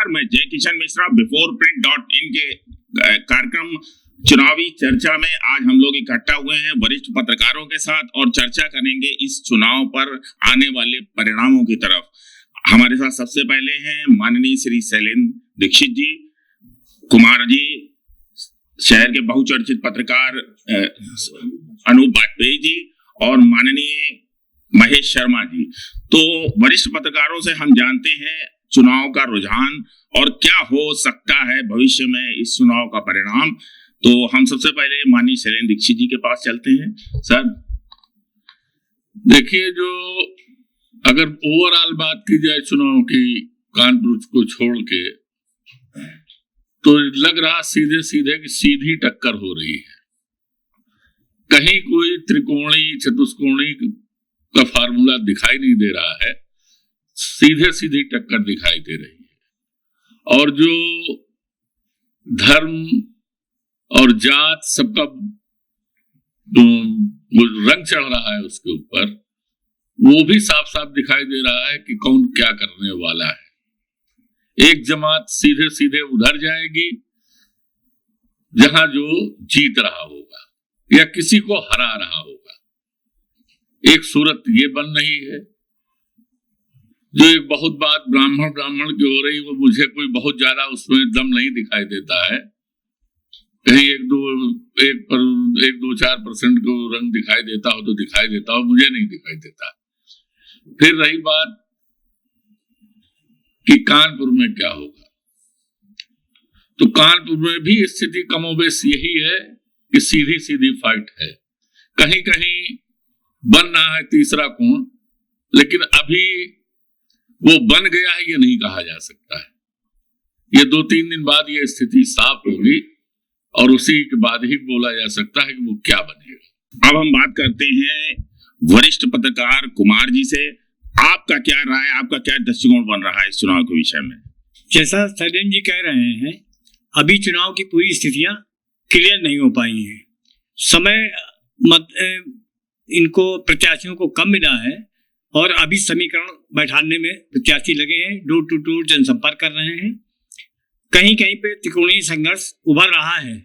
मैं जय किशन मिश्रा biforeprint.in के कार्यक्रम चुनावी चर्चा में आज हम लोग इकट्ठा हुए हैं वरिष्ठ पत्रकारों के साथ और चर्चा करेंगे इस चुनाव पर आने वाले परिणामों की तरफ। हमारे साथ सबसे पहले हैं माननीय श्री शैलेंद्र दीक्षित जी, कुमार जी, शहर के बहुचर्चित पत्रकार अनूप वाजपेयी जी और माननीय महेश शर्मा जी। तो वरिष्ठ पत्रकारों से हम जानते हैं चुनाव का रुझान और क्या हो सकता है भविष्य में इस चुनाव का परिणाम। तो हम सबसे पहले माननीय शैलेंद्र दीक्षित जी के पास चलते हैं। सर देखिए, जो अगर ओवरऑल बात की जाए चुनाव की कानपुर को छोड़ के, तो लग रहा सीधे सीधे कि सीधी टक्कर हो रही है। कहीं कोई त्रिकोणी चतुष्कोणी का फार्मूला दिखाई नहीं दे रहा है, सीधे सीधी टक्कर दिखाई दे रही है। और जो धर्म और जात सबका रंग चढ़ रहा है उसके ऊपर, वो भी साफ साफ दिखाई दे रहा है कि कौन क्या करने वाला है। एक जमात सीधे सीधे उधर जाएगी जहां जो जीत रहा होगा या किसी को हरा रहा होगा। एक सूरत ये बन रही है। जो एक बहुत बात ब्राह्मण की हो रही, वो मुझे कोई बहुत ज्यादा उसमें दम नहीं दिखाई देता है। कहीं एक दो 4% को रंग दिखाई देता हो तो दिखाई देता हो, मुझे नहीं दिखाई देता। फिर रही बात कि कानपुर में क्या होगा, तो कानपुर में भी स्थिति कमोबेश यही है कि सीधी सीधी फाइट है। कहीं कहीं बन रहा है तीसरा कोण, लेकिन अभी वो बन गया है ये नहीं कहा जा सकता है। ये 2-3 दिन बाद ये स्थिति साफ होगी और उसी के बाद ही बोला जा सकता है कि वो क्या बनेगा। अब हम बात करते हैं वरिष्ठ पत्रकार कुमार जी से। आपका क्या राय, आपका क्या दृष्टिकोण बन रहा है इस चुनाव के विषय में? जैसा शैलेंद्र जी कह रहे हैं, अभी चुनाव की पूरी स्थितियां क्लियर नहीं हो पाई हैं। समय इनको प्रत्याशियों को कम मिला है और अभी समीकरण बैठाने में प्रत्याशी लगे हैं, डोर टू डोर जनसंपर्क कर रहे हैं। कहीं कहीं पे त्रिकोणीय संघर्ष उभर रहा है,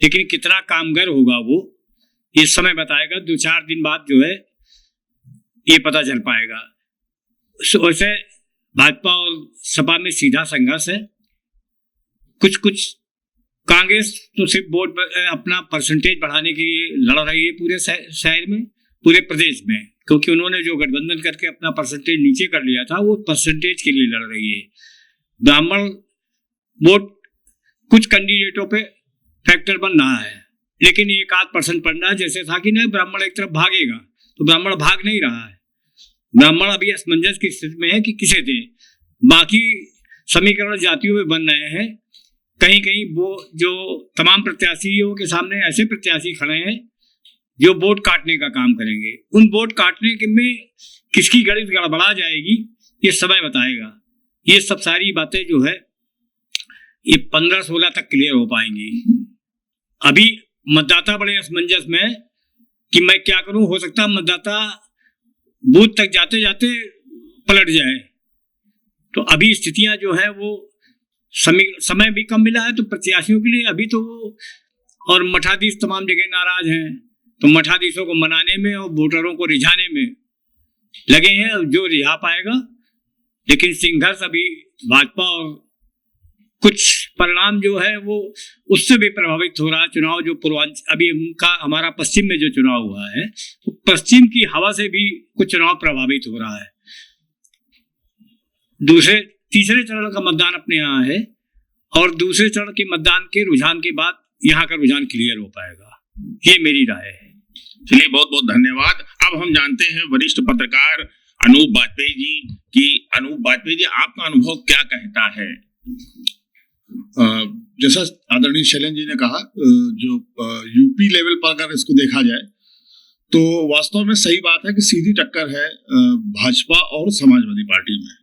लेकिन कितना कामगर होगा वो ये समय बताएगा। 2-4 दिन बाद जो है ये पता चल पाएगा। वैसे भाजपा और सपा में सीधा संघर्ष है। कुछ कांग्रेस तो सिर्फ वोट अपना परसेंटेज बढ़ाने के लिए लड़ रही है पूरे शहर में, पूरे प्रदेश में, क्योंकि उन्होंने जो गठबंधन करके अपना परसेंटेज नीचे कर लिया था, वो परसेंटेज के लिए लड़ रही है। ब्राह्मण वोट कुछ कैंडिडेटों पे फैक्टर बन रहा है, लेकिन 1-8% पड़ रहा है। जैसे था कि नहीं ब्राह्मण एक तरफ भागेगा, तो ब्राह्मण भाग नहीं रहा है। ब्राह्मण अभी असमंजस की स्थिति में है कि किसे दें। बाकी समीकरण जातियों में बन रहे हैं। कहीं कहीं वो जो तमाम प्रत्याशियों के सामने ऐसे प्रत्याशी खड़े हैं जो वोट काटने का काम करेंगे। उन वोट काटने के में किसकी गणित गड़बड़ा जाएगी ये समय बताएगा। ये सब सारी बातें जो है ये 15-16 तक क्लियर हो पाएंगी। अभी मतदाता बड़े असमंजस में कि मैं क्या करूं। हो सकता है मतदाता बूथ तक जाते जाते पलट जाए। तो अभी स्थितियां जो है वो समय भी कम मिला है तो प्रत्याशियों के लिए अभी तो और मठाधीश तमाम जगह नाराज हैं, तो मठाधीशों को मनाने में और वोटरों को रिझाने में लगे हैं, जो रिझा पाएगा। लेकिन संघर्ष अभी भाजपा और कुछ परिणाम जो है वो उससे भी प्रभावित हो रहा है। चुनाव जो पूर्वांचल अभी हमारा पश्चिम में जो चुनाव हुआ है, तो पश्चिम की हवा से भी कुछ चुनाव प्रभावित हो रहा है। तीसरे चरण का मतदान अपने यहाँ है और दूसरे चरण के मतदान के रुझान के बाद यहाँ का रुझान क्लियर हो पाएगा। ये मेरी राय है। चलिए, बहुत बहुत धन्यवाद। अब हम जानते हैं वरिष्ठ पत्रकार अनूप वाजपेयी जी की। अनूप वाजपेयी जी, आपका अनुभव क्या कहता है? जैसा आदरणीय शैलेंद्र जी ने कहा, जो यूपी लेवल पर अगर इसको देखा जाए तो वास्तव में सही बात है कि सीधी टक्कर है भाजपा और समाजवादी पार्टी में।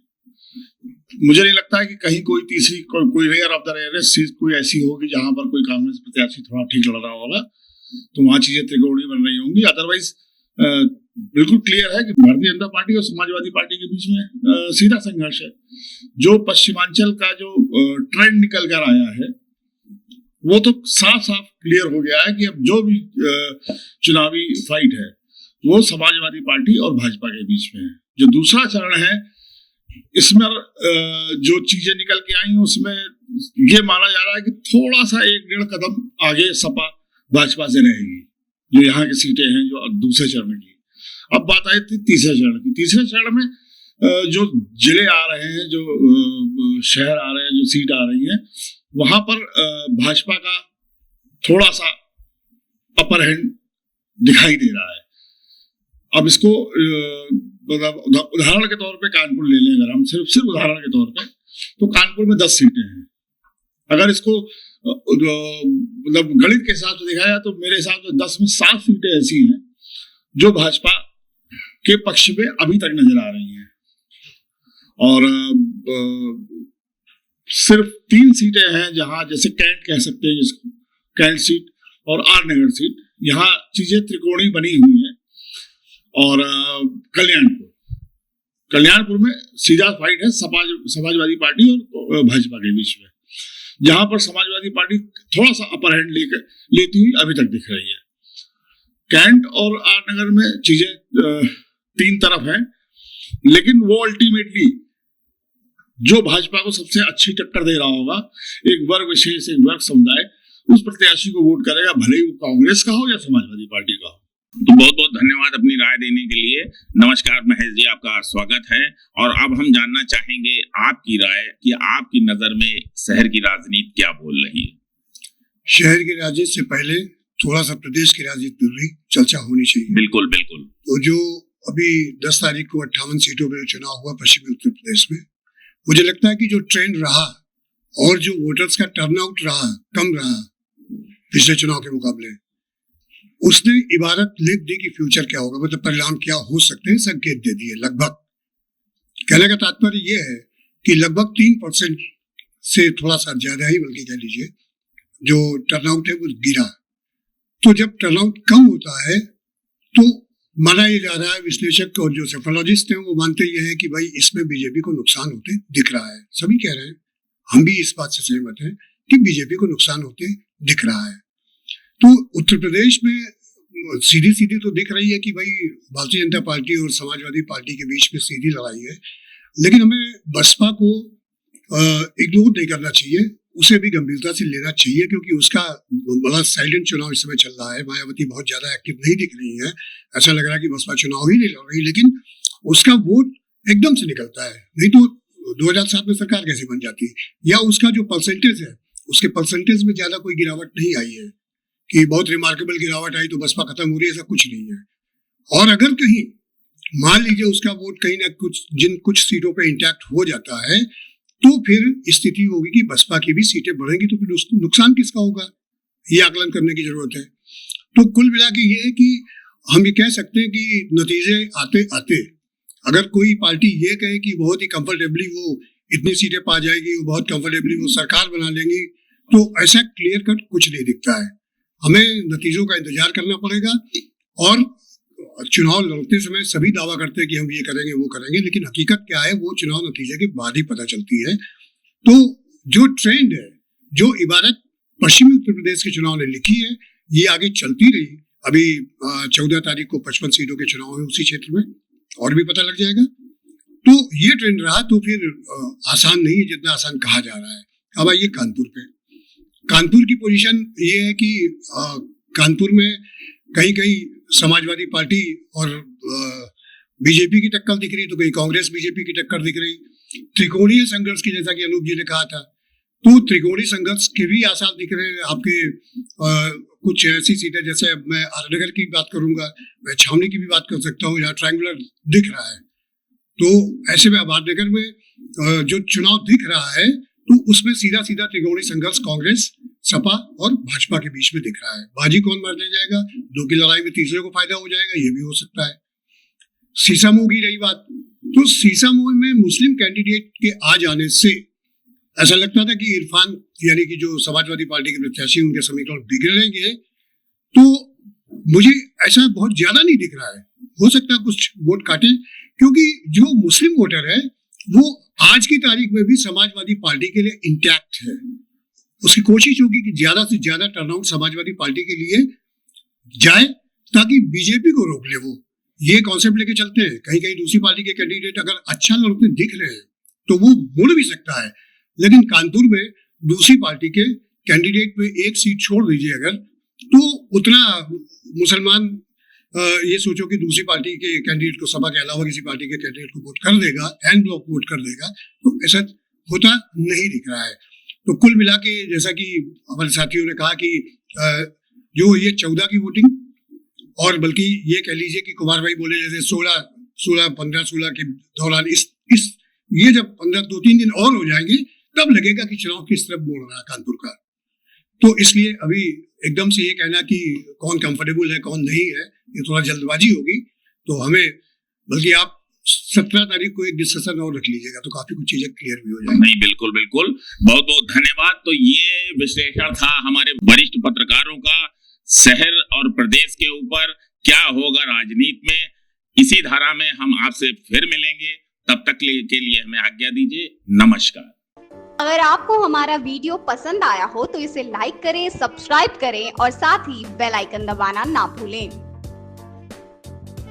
मुझे नहीं लगता है कि कहीं कोई तीसरी कोई rare of the rarest seat कोई ऐसी होगी जहां पर कोई कांग्रेस प्रत्याशी थोड़ा ठीक लड़ रहा होगा, तो वहां चीजें त्रिकोणीय बन रही होंगी। अदरवाइज बिल्कुल क्लियर है कि भारतीय जनता पार्टी और समाजवादी पार्टी के बीच में सीधा संघर्ष है। जो पश्चिमांचल का जो ट्रेंड निकल कर आया है वो तो साफ साफ क्लियर हो गया है कि अब जो भी चुनावी फाइट है वो समाजवादी पार्टी और भाजपा के बीच में है। जो दूसरा चरण है इसमें जो चीजें निकल के आई उसमें ये माना जा रहा है कि थोड़ा सा 1-1.5 कदम आगे सपा भाजपा से रहेगी, जो यहाँ की सीटें हैं जो दूसरे चरण की। अब बात आई थी तीसरे चरण की। तीसरे चरण में जो जिले आ रहे हैं, जो शहर आ रहे हैं, जो सीट आ रही है, वहां पर भाजपा का थोड़ा सा अपर हैंड दिखाई दे रहा है। अब इसको मतलब उदाहरण के तौर पे कानपुर ले लें, अगर हम सिर्फ उदाहरण के तौर पे, तो कानपुर में 10 सीटें हैं। अगर इसको मतलब गणित के हिसाब से देखा जाए तो मेरे हिसाब से 10 में 7 सीटें ऐसी हैं जो भाजपा के पक्ष में अभी तक नजर आ रही हैं, और सिर्फ 3 सीटें हैं जहां, जैसे कैंट कह सकते हैं जिसको, कैंट सीट और आर नगर सीट, यहाँ चीजें त्रिकोणीय बनी हुई हैं। और कल्याणपुर में सीधा फाइट है समाजवादी पार्टी और भाजपा के बीच में, जहां पर समाजवादी पार्टी थोड़ा सा अपर हैंड लेती हुई अभी तक दिख रही है। कैंट और आर नगर में चीजें 3 तरफ हैं, लेकिन वो अल्टीमेटली जो भाजपा को सबसे अच्छी टक्कर दे रहा होगा, एक वर्ग विशेष, एक वर्ग समुदाय, उस प्रत्याशी को वोट करेगा, भले ही वो कांग्रेस का हो या समाजवादी पार्टी का हो। तो बहुत बहुत धन्यवाद अपनी राय देने के लिए। नमस्कार महेश जी, आपका स्वागत है। और अब हम जानना चाहेंगे आपकी राय कि आपकी नजर में शहर की राजनीति क्या बोल रही है। शहर की राजनीति से पहले थोड़ा सा प्रदेश की राजनीति पर भी चर्चा होनी चाहिए। बिल्कुल बिल्कुल। तो जो अभी 10 तारीख को 58 सीटों पर चुनाव हुआ पश्चिमी उत्तर प्रदेश में, मुझे लगता है कि जो ट्रेंड रहा और जो वोटर्स का टर्नआउट रहा, कम रहा पिछले चुनाव के मुकाबले, उसने इबारत लिख दी कि फ्यूचर क्या होगा, मतलब परिणाम क्या हो सकते हैं, संकेत दे दिए लगभग। कहने का तात्पर्य यह है कि लगभग 3% से थोड़ा सा ज्यादा ही, बल्कि कह लीजिए, जो टर्नआउट है वो गिरा। तो जब टर्नआउट कम होता है तो माना ये जा रहा है, विश्लेषक और जो सेफोलॉजिस्ट हैं वो मानते ये हैं कि भाई इसमें बीजेपी को नुकसान होते दिख रहा है। सभी कह रहे हैं, हम भी इस बात से सहमत हैं कि बीजेपी को नुकसान होते दिख रहा है। तो उत्तर प्रदेश में सीधी सीधी तो दिख रही है कि भाई भारतीय जनता पार्टी और समाजवादी पार्टी के बीच में सीधी लड़ाई है, लेकिन हमें बसपा को इग्नोर नहीं करना चाहिए, उसे भी गंभीरता से लेना चाहिए, क्योंकि उसका बड़ा साइलेंट चुनाव इस समय चल रहा है। मायावती बहुत ज्यादा एक्टिव नहीं दिख रही है, ऐसा लग रहा है कि बसपा चुनाव ही नहीं लड़ रही, लेकिन उसका वोट एकदम से निकलता है। नहीं तो 2007 में सरकार कैसे बन जाती, या उसका जो परसेंटेज है, उसके परसेंटेज में ज्यादा कोई गिरावट नहीं आई है कि बहुत रिमार्केबल गिरावट आई तो बसपा खत्म हो रही है, ऐसा कुछ नहीं है। और अगर कहीं मान लीजिए उसका वोट कहीं ना कुछ सीटों पे इंटैक्ट हो जाता है, तो फिर स्थिति होगी कि बसपा की भी सीटें बढ़ेंगी, तो फिर उसको नुकसान किसका होगा, ये आकलन करने की जरूरत है। तो कुल मिला के ये है कि हम ये कह सकते हैं कि नतीजे आते आते अगर कोई पार्टी ये कहे कि बहुत ही कंफर्टेबली वो इतनी सीटें पा जाएगी, वो बहुत कंफर्टेबली वो सरकार बना लेंगी, तो ऐसा क्लियर कट कुछ नहीं दिखता है। हमें नतीजों का इंतजार करना पड़ेगा। और चुनाव लड़ते समय सभी दावा करते हैं कि हम ये करेंगे वो करेंगे, लेकिन हकीकत क्या है वो चुनाव नतीजे के बाद ही पता चलती है। तो जो ट्रेंड है, जो इबारत पश्चिमी उत्तर प्रदेश के चुनाव ने लिखी है, ये आगे चलती रही। अभी 14 तारीख को 55 सीटों के चुनाव है उसी क्षेत्र में, और भी पता लग जाएगा। तो ये ट्रेंड रहा तो फिर आसान नहीं है जितना आसान कहा जा रहा है। अब आइए कानपुर पे। कानपुर की पोजीशन ये है कि कानपुर में कहीं कहीं समाजवादी पार्टी और बीजेपी की टक्कर दिख रही, तो कहीं कांग्रेस बीजेपी की टक्कर दिख रही। त्रिकोणीय संघर्ष की, जैसा कि अनूप जी ने कहा था, तो त्रिकोणीय संघर्ष के भी आसार दिख रहे हैं। आपके कुछ ऐसी सीटें, जैसे मैं आरनगर की बात करूंगा, मैं छावनी की भी बात कर सकता हूँ, यहाँ ट्रायंगुलर दिख रहा है। तो ऐसे में आरनगर में जो चुनाव दिख रहा है, तो उसमें सीधा सीधा त्रिकोणीय संघर्ष कांग्रेस, सपा और भाजपा के बीच में दिख रहा है। बाजी कौन मारने जाएगा, दो की लड़ाई में तीसरे को फायदा हो जाएगा, ये भी हो सकता है। सीसामऊ की रही बात, तो सीसामऊ में मुस्लिम कैंडिडेट के आ जाने से ऐसा लगता था कि इरफान यानी कि जो समाजवादी पार्टी के प्रत्याशी, उनके समीकरण बिगड़ेंगे, तो मुझे ऐसा बहुत ज्यादा नहीं दिख रहा है। हो सकता है कुछ वोट काटे, क्योंकि जो मुस्लिम वोटर है वो आज की तारीख में भी समाजवादी पार्टी के लिए इंटैक्ट है। उसकी कोशिश होगी कि ज्यादा से ज्यादा टर्नआउट समाजवादी पार्टी के लिए जाए ताकि बीजेपी को रोक ले। वो ये कॉन्सेप्ट लेके चलते हैं। कहीं कहीं दूसरी पार्टी के कैंडिडेट अगर अच्छा लड़ते दिख रहे हैं तो वो मुड़ भी सकता है, लेकिन कानपुर में दूसरी पार्टी के कैंडिडेट में एक सीट छोड़ दीजिए अगर, तो उतना मुसलमान ये सोचो कि दूसरी पार्टी के कैंडिडेट को, सपा के अलावा किसी पार्टी के कैंडिडेट को वोट कर देगा, एंड ब्लॉक वोट कर देगा, तो ऐसा होता नहीं दिख रहा है। तो कुल मिला के जैसा कि हमारे साथियों ने कहा कि जो ये 14 की वोटिंग, और बल्कि ये कह लीजिए कि कुमार भाई बोले जैसे 15-16 के दौरान इस ये जब 2-3 दिन और हो जाएंगे तब लगेगा कि चुनाव किस तरफ मोड़ रहा है कानपुर का। तो इसलिए अभी एकदम से ये कहना कि कौन कंफर्टेबल है कौन नहीं है, ये थोड़ा जल्दबाजी होगी। तो हमें बल्कि आप 17 तारीख को एक डिस्कशन और रख लीजिएगा तो काफी कुछ चीजें क्लियर भी हो जाएंगी। नहीं, बिल्कुल बिल्कुल, बहुत बहुत धन्यवाद। तो ये विश्लेषण था हमारे वरिष्ठ पत्रकारों का शहर और प्रदेश के ऊपर क्या होगा राजनीति में। इसी धारा में हम आपसे फिर मिलेंगे, तब तक के लिए हमें आज्ञा दीजिए। नमस्कार। अगर आपको हमारा वीडियो पसंद आया हो तो इसे लाइक करें, सब्सक्राइब करें और साथ ही बेल आइकन दबाना ना भूलें।